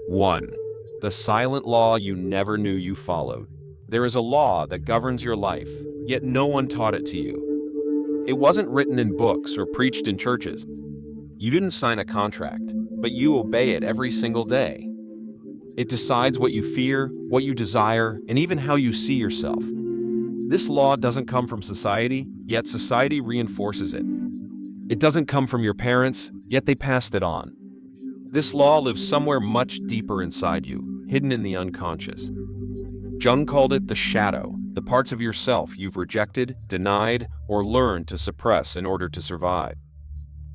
1. The silent law you never knew you followed. There is a law that governs your life, yet no one taught it to you. It wasn't written in books or preached in churches. You didn't sign a contract, but you obey it every single day. It decides what you fear, what you desire, and even how you see yourself. This law doesn't come from society, yet society reinforces it. It doesn't come from your parents, yet they passed it on. This law lives somewhere much deeper inside you, hidden in the unconscious. Jung called it the shadow, the parts of yourself you've rejected, denied, or learned to suppress in order to survive.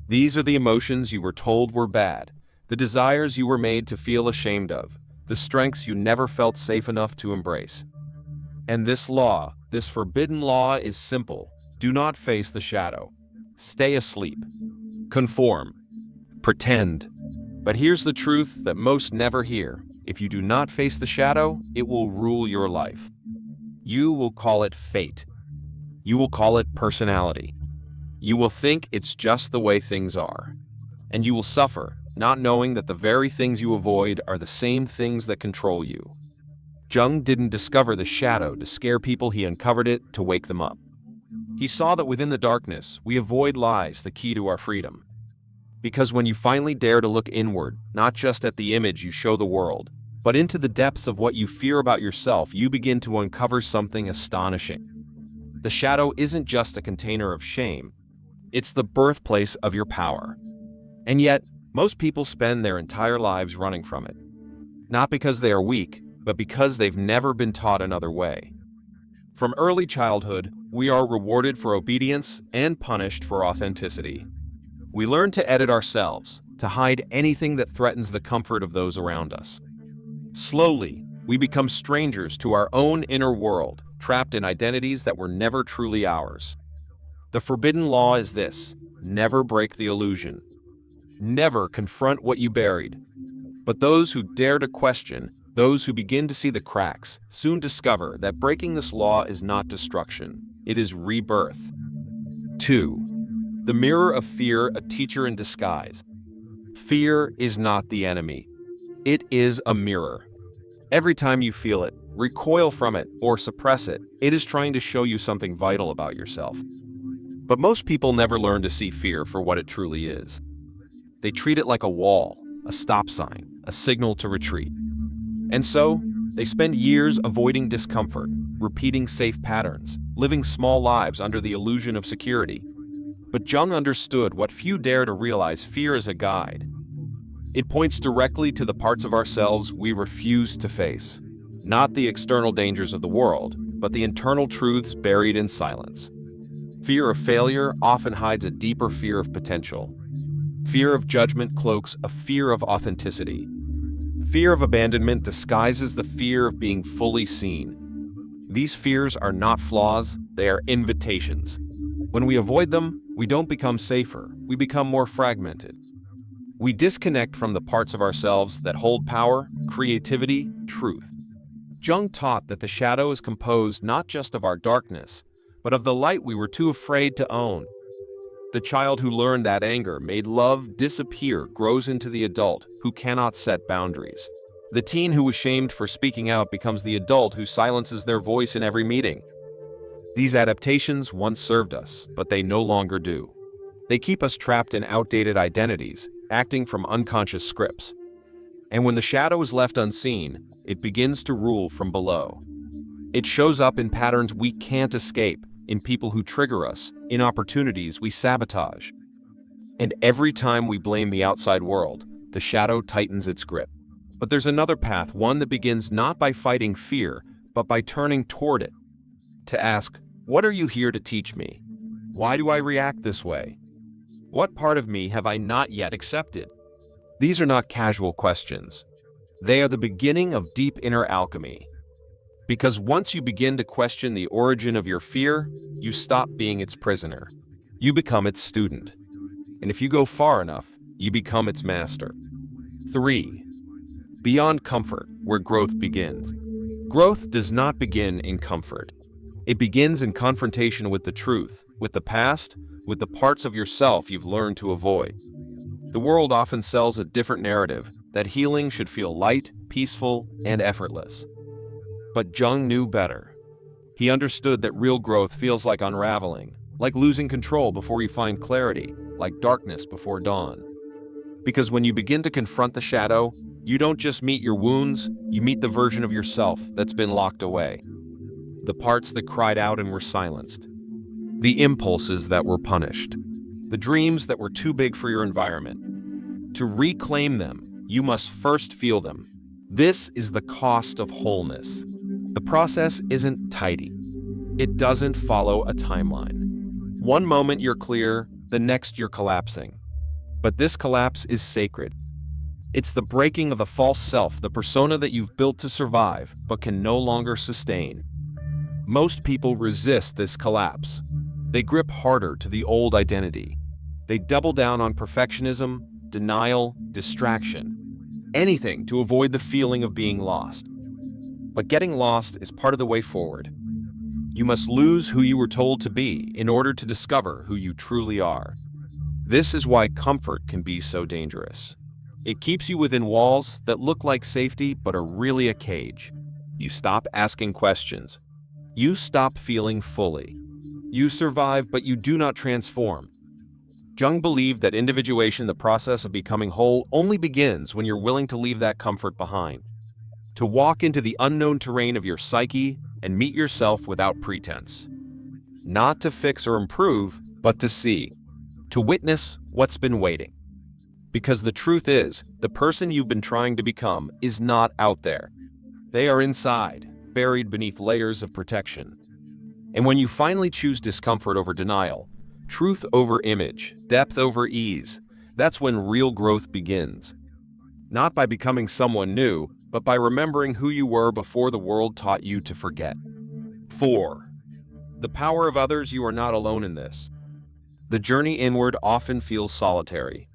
These are the emotions you were told were bad, the desires you were made to feel ashamed of, the strengths you never felt safe enough to embrace. And this law, this forbidden law, is simple. Do not face the shadow. Stay asleep. Conform. Pretend. But here's the truth that most never hear. If you do not face the shadow, it will rule your life. You will call it fate. You will call it personality. You will think it's just the way things are. And you will suffer, not knowing that the very things you avoid are the same things that control you. Jung didn't discover the shadow to scare people, he uncovered it to wake them up. He saw that within the darkness, we avoid lies, the key to our freedom. Because when you finally dare to look inward, not just at the image you show the world, but into the depths of what you fear about yourself, you begin to uncover something astonishing. The shadow isn't just a container of shame, it's the birthplace of your power. And yet, most people spend their entire lives running from it. Not because they are weak, but because they've never been taught another way. From early childhood, we are rewarded for obedience and punished for authenticity. We learn to edit ourselves, to hide anything that threatens the comfort of those around us. Slowly, we become strangers to our own inner world, trapped in identities that were never truly ours. The forbidden law is this: never break the illusion. Never confront what you buried. But those who dare to question, those who begin to see the cracks, soon discover that breaking this law is not destruction, it is rebirth. 2. The mirror of fear, a teacher in disguise. Fear is not the enemy. It is a mirror. Every time you feel it, recoil from it, or suppress it, it is trying to show you something vital about yourself. But most people never learn to see fear for what it truly is. They treat it like a wall, a stop sign, a signal to retreat. And so, they spend years avoiding discomfort, repeating safe patterns, living small lives under the illusion of security. But Jung understood what few dare to realize: fear is a guide. It points directly to the parts of ourselves we refuse to face. Not the external dangers of the world, but the internal truths buried in silence. Fear of failure often hides a deeper fear of potential. Fear of judgment cloaks a fear of authenticity. Fear of abandonment disguises the fear of being fully seen. These fears are not flaws, they are invitations. When we avoid them, we don't become safer, we become more fragmented. We disconnect from the parts of ourselves that hold power, creativity, truth. Jung taught that the shadow is composed not just of our darkness, but of the light we were too afraid to own. The child who learned that anger made love disappear grows into the adult who cannot set boundaries. The teen who was shamed for speaking out becomes the adult who silences their voice in every meeting. These adaptations once served us, but they no longer do. They keep us trapped in outdated identities, acting from unconscious scripts. And when the shadow is left unseen, it begins to rule from below. It shows up in patterns we can't escape, in people who trigger us, in opportunities we sabotage. And every time we blame the outside world, the shadow tightens its grip. But there's another path, one that begins not by fighting fear, but by turning toward it. To ask, what are you here to teach me? Why do I react this way? What part of me have I not yet accepted? These are not casual questions. They are the beginning of deep inner alchemy. Because once you begin to question the origin of your fear, you stop being its prisoner. You become its student. And if you go far enough, you become its master. 3. Beyond comfort, where growth begins. Growth does not begin in comfort. It begins in confrontation with the truth, with the past, with the parts of yourself you've learned to avoid. The world often sells a different narrative, that healing should feel light, peaceful, and effortless. But Jung knew better. He understood that real growth feels like unraveling, like losing control before you find clarity, like darkness before dawn. Because when you begin to confront the shadow, you don't just meet your wounds, you meet the version of yourself that's been locked away. The parts that cried out and were silenced. The impulses that were punished. The dreams that were too big for your environment. To reclaim them, you must first feel them. This is the cost of wholeness. The process isn't tidy. It doesn't follow a timeline. One moment you're clear, the next you're collapsing. But this collapse is sacred. It's the breaking of the false self, the persona that you've built to survive, but can no longer sustain. Most people resist this collapse. They grip harder to the old identity. They double down on perfectionism, denial, distraction. Anything to avoid the feeling of being lost. But getting lost is part of the way forward. You must lose who you were told to be in order to discover who you truly are. This is why comfort can be so dangerous. It keeps you within walls that look like safety but are really a cage. You stop asking questions. You stop feeling fully. You survive, but you do not transform. Jung believed that individuation, the process of becoming whole, only begins when you're willing to leave that comfort behind. To walk into the unknown terrain of your psyche and meet yourself without pretense. Not to fix or improve, but to see. To witness what's been waiting. Because the truth is, the person you've been trying to become is not out there. They are inside, buried beneath layers of protection. And when you finally choose discomfort over denial, truth over image, depth over ease, that's when real growth begins. Not by becoming someone new, but by remembering who you were before the world taught you to forget. 4. The power of others. You are not alone in this. The journey inward often feels solitary.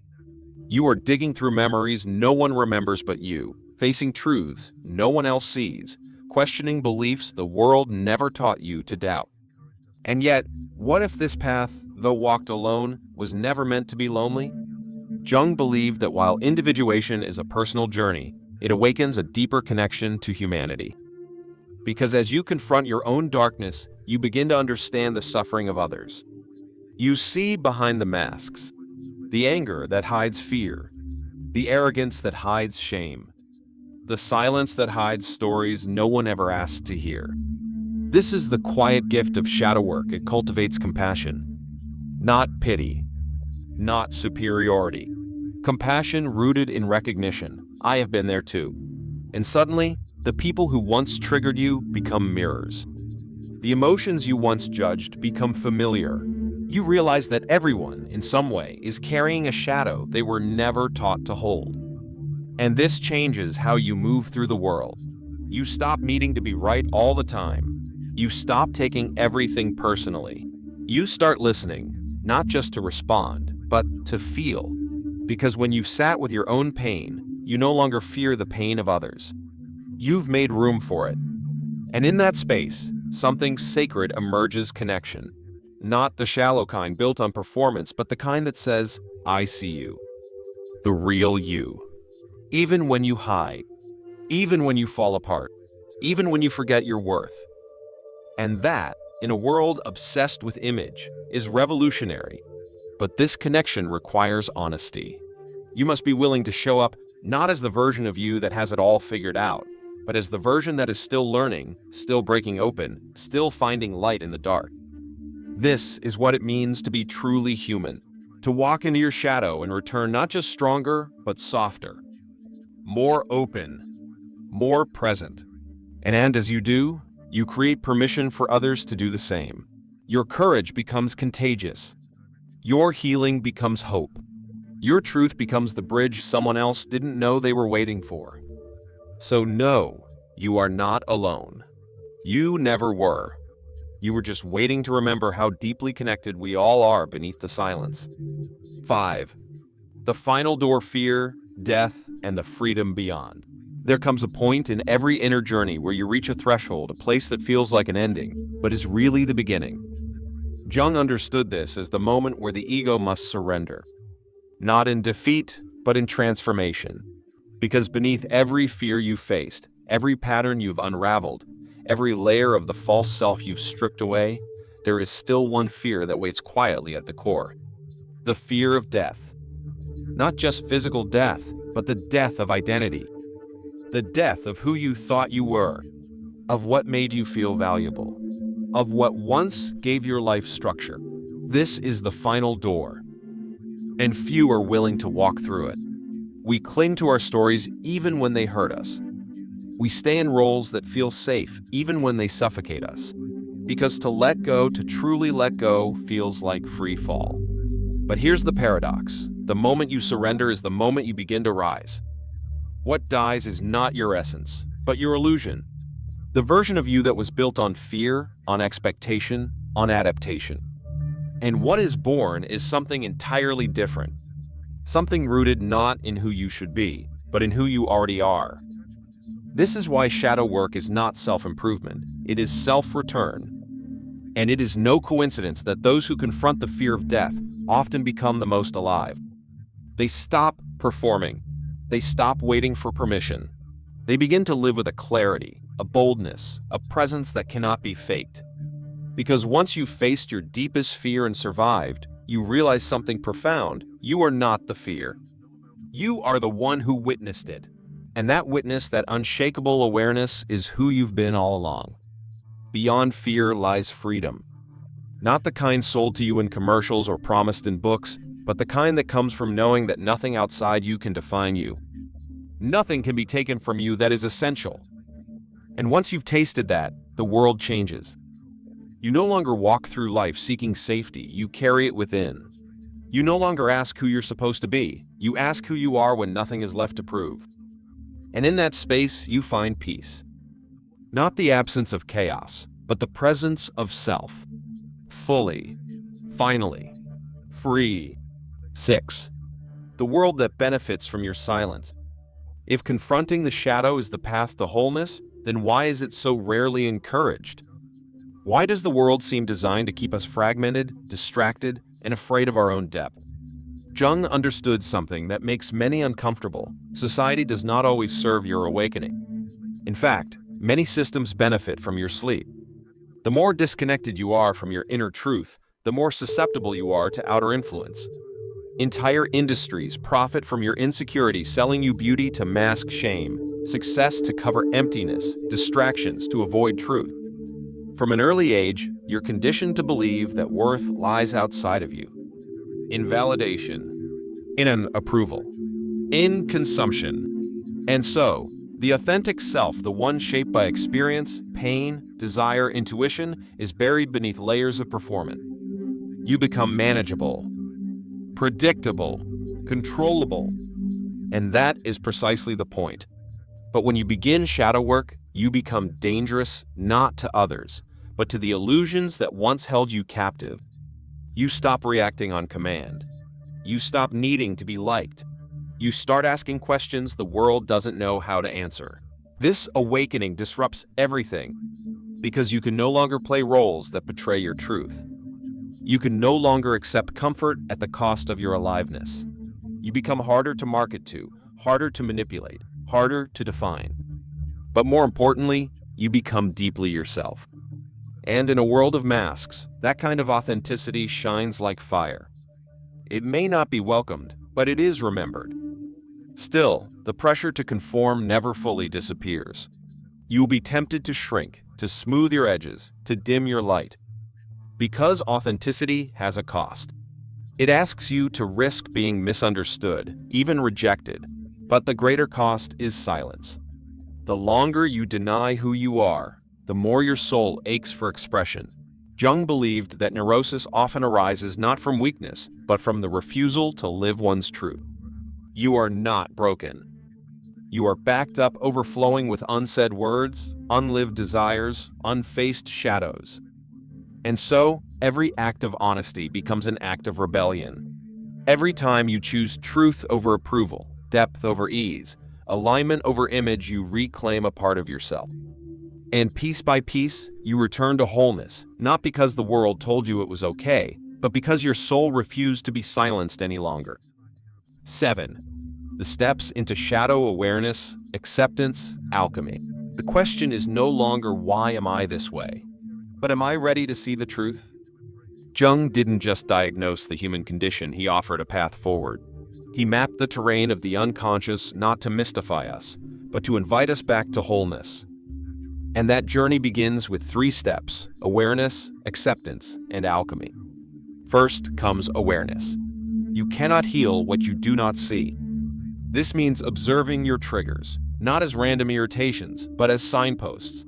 You are digging through memories no one remembers but you, facing truths no one else sees, questioning beliefs the world never taught you to doubt. And yet, what if this path, though walked alone, was never meant to be lonely? Jung believed that while individuation is a personal journey, it awakens a deeper connection to humanity. Because as you confront your own darkness, you begin to understand the suffering of others. You see behind the masks, the anger that hides fear, the arrogance that hides shame, the silence that hides stories no one ever asked to hear. This is the quiet gift of shadow work. It cultivates compassion, not pity, not superiority. Compassion rooted in recognition. I have been there too. And suddenly, the people who once triggered you become mirrors. The emotions you once judged become familiar. You realize that everyone, in some way, is carrying a shadow they were never taught to hold. And this changes how you move through the world. You stop needing to be right all the time. You stop taking everything personally. You start listening, not just to respond, but to feel. Because when you've sat with your own pain, you no longer fear the pain of others. You've made room for it. And in that space, something sacred emerges: connection. Not the shallow kind built on performance, but the kind that says, I see you. The real you. Even when you hide. Even when you fall apart. Even when you forget your worth. And that, in a world obsessed with image, is revolutionary. But this connection requires honesty. You must be willing to show up not as the version of you that has it all figured out, but as the version that is still learning, still breaking open, still finding light in the dark. This is what it means to be truly human, to walk into your shadow and return not just stronger, but softer, more open, more present. And as you do, you create permission for others to do the same. Your courage becomes contagious. Your healing becomes hope. Your truth becomes the bridge someone else didn't know they were waiting for. So no, you are not alone. You never were. You were just waiting to remember how deeply connected we all are beneath the silence. 5. The final door: fear, death, and the freedom beyond. There comes a point in every inner journey where you reach a threshold, a place that feels like an ending, but is really the beginning. Jung understood this as the moment where the ego must surrender, not in defeat, but in transformation. Because beneath every fear you faced, every pattern you've unraveled, every layer of the false self you've stripped away, there is still one fear that waits quietly at the core. The fear of death. Not just physical death, but the death of identity. The death of who you thought you were, of what made you feel valuable, of what once gave your life structure. This is the final door, and few are willing to walk through it. We cling to our stories even when they hurt us. We stay in roles that feel safe even when they suffocate us. Because to let go, to truly let go, feels like free fall. But here's the paradox. The moment you surrender is the moment you begin to rise. What dies is not your essence, but your illusion. The version of you that was built on fear, on expectation, on adaptation. And what is born is something entirely different. Something rooted not in who you should be, but in who you already are. This is why shadow work is not self-improvement, it is self-return. And it is no coincidence that those who confront the fear of death often become the most alive. They stop performing. They stop waiting for permission. They begin to live with a clarity, a boldness, a presence that cannot be faked. Because once you've faced your deepest fear and survived, you realize something profound. You are not the fear. You are the one who witnessed it. And that witness, that unshakable awareness, is who you've been all along. Beyond fear lies freedom. Not the kind sold to you in commercials or promised in books, but the kind that comes from knowing that nothing outside you can define you. Nothing can be taken from you that is essential. And once you've tasted that, the world changes. You no longer walk through life seeking safety, you carry it within. You no longer ask who you're supposed to be, you ask who you are when nothing is left to prove. And in that space, you find peace. Not the absence of chaos, but the presence of self. Fully, finally, free. 6. The world that benefits from your silence. If confronting the shadow is the path to wholeness, then why is it so rarely encouraged? Why does the world seem designed to keep us fragmented, distracted, and afraid of our own depth? Jung understood something that makes many uncomfortable. Society does not always serve your awakening. In fact, many systems benefit from your sleep. The more disconnected you are from your inner truth, the more susceptible you are to outer influence. Entire industries profit from your insecurity, selling you beauty to mask shame, success to cover emptiness, distractions to avoid truth. From an early age, you're conditioned to believe that worth lies outside of you. In validation, in an approval, in consumption. And so, the authentic self, the one shaped by experience, pain, desire, intuition, is buried beneath layers of performance. You become manageable, predictable, controllable, and that is precisely the point. But when you begin shadow work, you become dangerous not to others, but to the illusions that once held you captive. You stop reacting on command. You stop needing to be liked. You start asking questions the world doesn't know how to answer. This awakening disrupts everything because you can no longer play roles that betray your truth. You can no longer accept comfort at the cost of your aliveness. You become harder to market to, harder to manipulate, harder to define. But more importantly, you become deeply yourself. And in a world of masks, that kind of authenticity shines like fire. It may not be welcomed, but it is remembered. Still, the pressure to conform never fully disappears. You will be tempted to shrink, to smooth your edges, to dim your light. Because authenticity has a cost. It asks you to risk being misunderstood, even rejected, but the greater cost is silence. The longer you deny who you are, the more your soul aches for expression. Jung believed that neurosis often arises not from weakness, but from the refusal to live one's truth. You are not broken. You are backed up, overflowing with unsaid words, unlived desires, unfaced shadows. And so, every act of honesty becomes an act of rebellion. Every time you choose truth over approval, depth over ease, alignment over image, you reclaim a part of yourself. And piece by piece, you return to wholeness, not because the world told you it was okay, but because your soul refused to be silenced any longer. 7. The steps into shadow awareness, acceptance, alchemy. The question is no longer why am I this way, but am I ready to see the truth? Jung didn't just diagnose the human condition, he offered a path forward. He mapped the terrain of the unconscious not to mystify us, but to invite us back to wholeness. And that journey begins with 3 steps: awareness, acceptance, and alchemy. First comes awareness. You cannot heal what you do not see. This means observing your triggers, not as random irritations, but as signposts.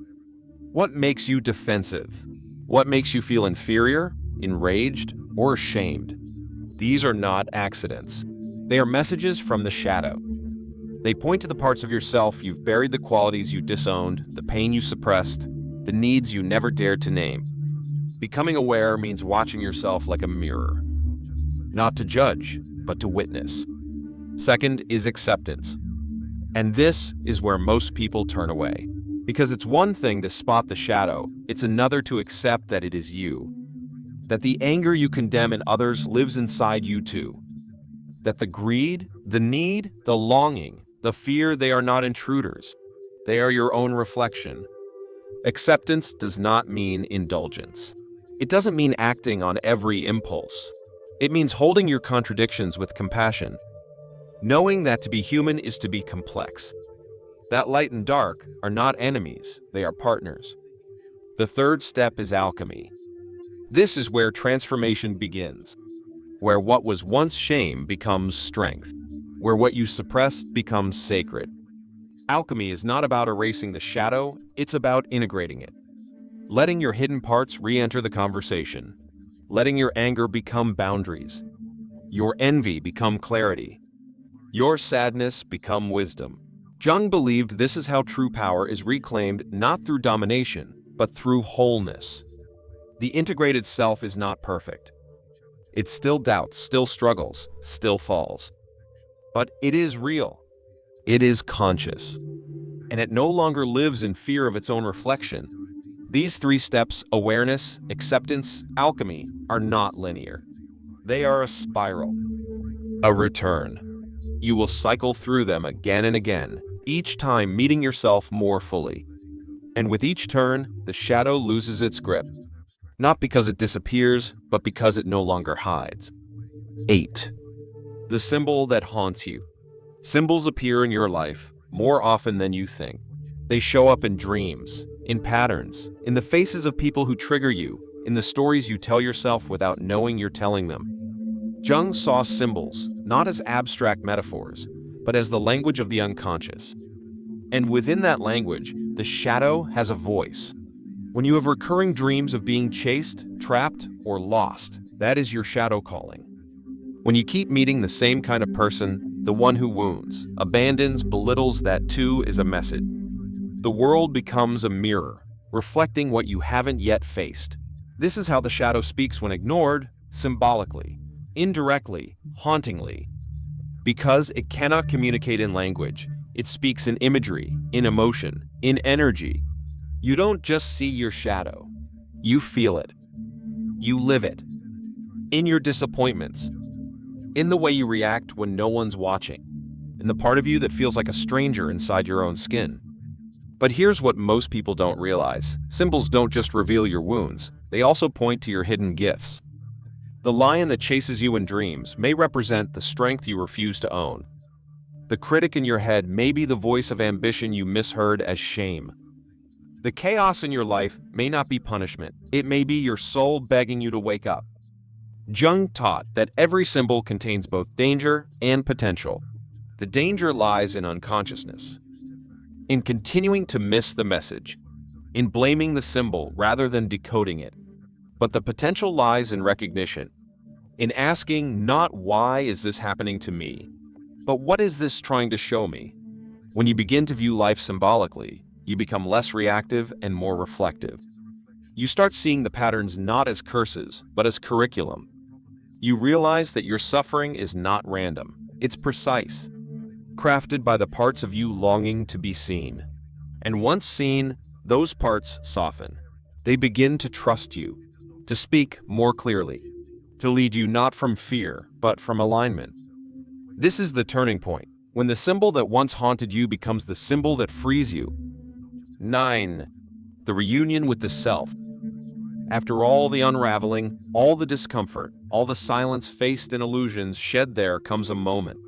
What makes you defensive? What makes you feel inferior, enraged, or ashamed? These are not accidents. They are messages from the shadow. They point to the parts of yourself you've buried, the qualities you disowned, the pain you suppressed, the needs you never dared to name. Becoming aware means watching yourself like a mirror. Not to judge, but to witness. Second is acceptance. And this is where most people turn away. Because it's one thing to spot the shadow, it's another to accept that it is you. That the anger you condemn in others lives inside you too. That the greed, the need, the longing, the fear, they are not intruders. They are your own reflection. Acceptance does not mean indulgence. It doesn't mean acting on every impulse. It means holding your contradictions with compassion. Knowing that to be human is to be complex. That light and dark are not enemies, they are partners. The third step is alchemy. This is where transformation begins. Where what was once shame becomes strength. Where what you suppressed becomes sacred. Alchemy is not about erasing the shadow, it's about integrating it. Letting your hidden parts re-enter the conversation. Letting your anger become boundaries. Your envy become clarity. Your sadness become wisdom. Jung believed this is how true power is reclaimed, not through domination, but through wholeness. The integrated self is not perfect. It still doubts, still struggles, still falls. But it is real. It is conscious. And it no longer lives in fear of its own reflection. These 3 steps, awareness, acceptance, alchemy, are not linear. They are a spiral. A return. You will cycle through them again and again, each time meeting yourself more fully. And with each turn, the shadow loses its grip. Not because it disappears, but because it no longer hides. 8. The symbol that haunts you. Symbols appear in your life more often than you think. They show up in dreams, in patterns, in the faces of people who trigger you, in the stories you tell yourself without knowing you're telling them. Jung saw symbols not as abstract metaphors, but as the language of the unconscious. And within that language, the shadow has a voice. When you have recurring dreams of being chased, trapped, or lost, that is your shadow calling. When you keep meeting the same kind of person, the one who wounds, abandons, belittles, that too is a message. The world becomes a mirror, reflecting what you haven't yet faced. This is how the shadow speaks when ignored, symbolically, indirectly, hauntingly. Because it cannot communicate in language, it speaks in imagery, in emotion, in energy. You don't just see your shadow. You feel it. You live it. In your disappointments. In the way you react when no one's watching. In the part of you that feels like a stranger inside your own skin. But here's what most people don't realize. Symbols don't just reveal your wounds. They also point to your hidden gifts. The lion that chases you in dreams may represent the strength you refuse to own. The critic in your head may be the voice of ambition you misheard as shame. The chaos in your life may not be punishment. It may be your soul begging you to wake up. Jung taught that every symbol contains both danger and potential. The danger lies in unconsciousness, in continuing to miss the message, in blaming the symbol rather than decoding it. But the potential lies in recognition, in asking not why is this happening to me, but what is this trying to show me? When you begin to view life symbolically, you become less reactive and more reflective. You start seeing the patterns not as curses, but as curriculum. You realize that your suffering is not random. It's precise, crafted by the parts of you longing to be seen. And once seen, those parts soften. They begin to trust you, to speak more clearly, to lead you not from fear, but from alignment. This is the turning point, when the symbol that once haunted you becomes the symbol that frees you. 9. The reunion with the self. After all the unraveling, all the discomfort, all the silence faced in illusions shed, there comes a moment.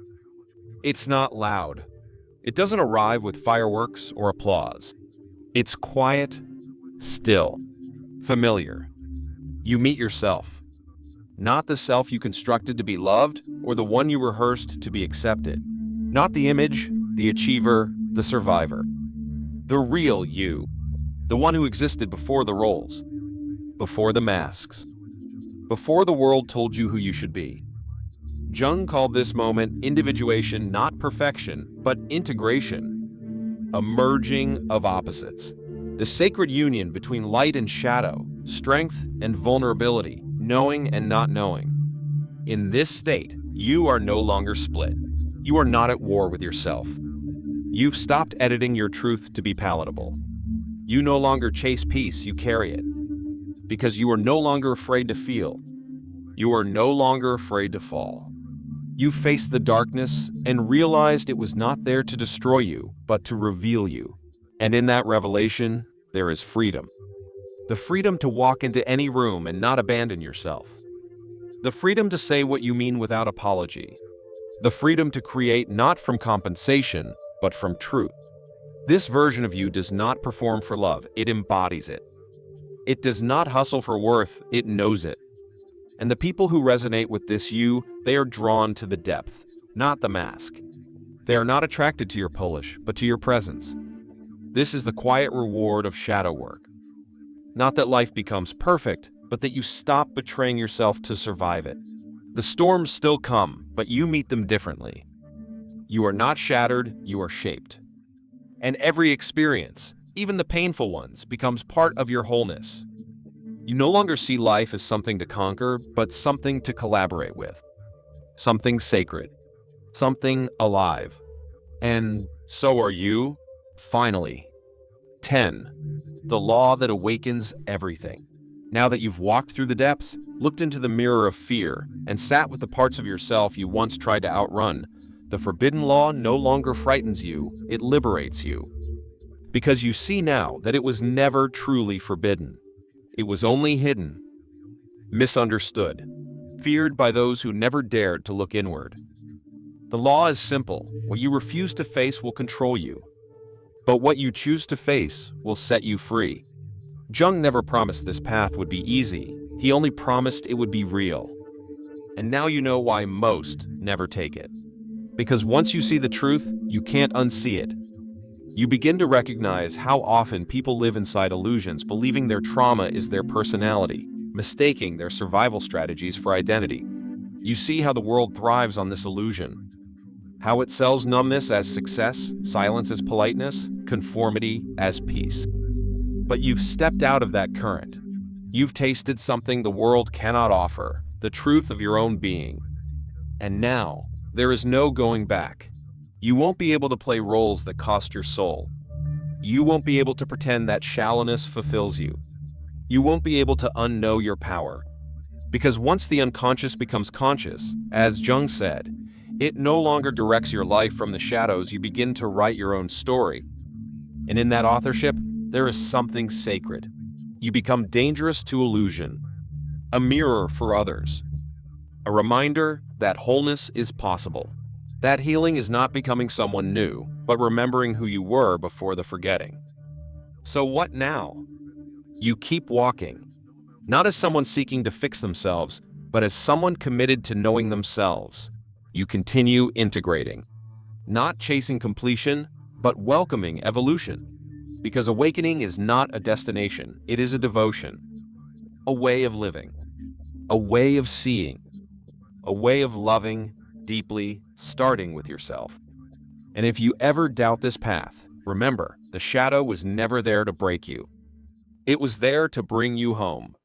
It's not loud. It doesn't arrive with fireworks or applause. It's quiet, still, familiar. You meet yourself. Not the self you constructed to be loved, or the one you rehearsed to be accepted. Not the image, the achiever, the survivor. The real you. The one who existed before the roles. Before the masks. Before the world told you who you should be. Jung called this moment individuation, not perfection, but integration. A merging of opposites. The sacred union between light and shadow, strength and vulnerability, knowing and not knowing. In this state, you are no longer split. You are not at war with yourself. You've stopped editing your truth to be palatable. You no longer chase peace, you carry it. Because you are no longer afraid to feel. You are no longer afraid to fall. You faced the darkness and realized it was not there to destroy you, but to reveal you. And in that revelation, there is freedom. The freedom to walk into any room and not abandon yourself. The freedom to say what you mean without apology. The freedom to create not from compensation, but from truth. This version of you does not perform for love, it embodies it. It does not hustle for worth, it knows it. And the people who resonate with this you, they are drawn to the depth, not the mask. They are not attracted to your polish, but to your presence. This is the quiet reward of shadow work. Not that life becomes perfect, but that you stop betraying yourself to survive it. The storms still come, but you meet them differently. You are not shattered, you are shaped. And every experience, even the painful ones, becomes part of your wholeness. You no longer see life as something to conquer, but something to collaborate with. Something sacred. Something alive. And so are you, finally. 10. The law that awakens everything. Now that you've walked through the depths, looked into the mirror of fear, and sat with the parts of yourself you once tried to outrun, the forbidden law no longer frightens you, it liberates you. Because you see now that it was never truly forbidden. It was only hidden, misunderstood, feared by those who never dared to look inward. The law is simple. What you refuse to face will control you. But what you choose to face will set you free. Jung never promised this path would be easy. He only promised it would be real. And now you know why most never take it. Because once you see the truth, you can't unsee it. You begin to recognize how often people live inside illusions, believing their trauma is their personality, mistaking their survival strategies for identity. You see how the world thrives on this illusion. How it sells numbness as success, silence as politeness, conformity as peace. But you've stepped out of that current. You've tasted something the world cannot offer, the truth of your own being. And now, there is no going back. You won't be able to play roles that cost your soul. You won't be able to pretend that shallowness fulfills you. You won't be able to unknow your power. Because once the unconscious becomes conscious, as Jung said, it no longer directs your life from the shadows. You begin to write your own story. And in that authorship, there is something sacred. You become dangerous to illusion, a mirror for others, a reminder that wholeness is possible. That healing is not becoming someone new, but remembering who you were before the forgetting. So what now? You keep walking, not as someone seeking to fix themselves, but as someone committed to knowing themselves. You continue integrating, not chasing completion, but welcoming evolution. Because awakening is not a destination, it is a devotion, a way of living, a way of seeing, a way of loving deeply, starting with yourself. And if you ever doubt this path, remember, the shadow was never there to break you. It was there to bring you home.